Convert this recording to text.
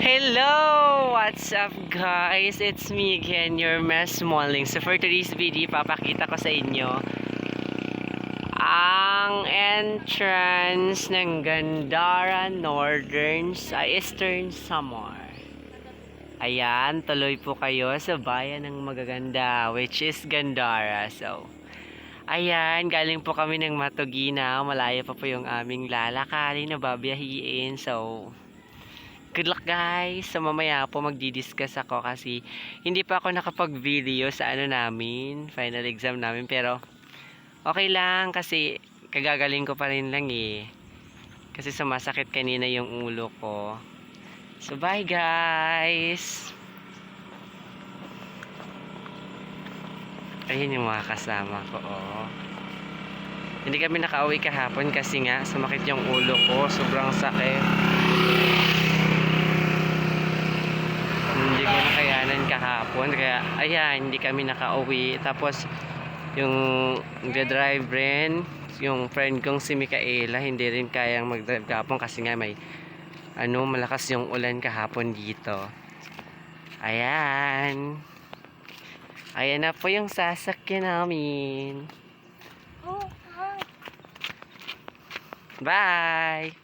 Hello! What's up guys? It's me again, your Mess Smalling. So for today's video, papakita ko sa inyo ang entrance ng Gandara Northern sa Eastern Samar. Ayan, tuloy po kayo sa bayan ng magaganda, which is Gandara. So, ayan, galing po kami ng Matugina. Malayo pa po yung aming lalakarin na babiyahiin. So, good luck guys! So mamaya po magdi-discuss ako kasi hindi pa ako nakapag-video sa namin, final exam namin, pero okay lang kasi kagagaling ko pa rin lang kasi sumasakit kanina yung ulo ko. So bye guys! Ayun yung mga kasama ko Hindi kami nakauwi kahapon kasi nga sumakit yung ulo ko, sobrang sakit. Hindi ko nakayanan kahapon kaya ayan, hindi kami nakauwi. Tapos yung nagdadrive rin yung friend kong si Micaela, hindi rin kayang mag-drive kahapon kasi nga may malakas yung ulan kahapon dito. Ayan na po yung sasakyan namin. Bye!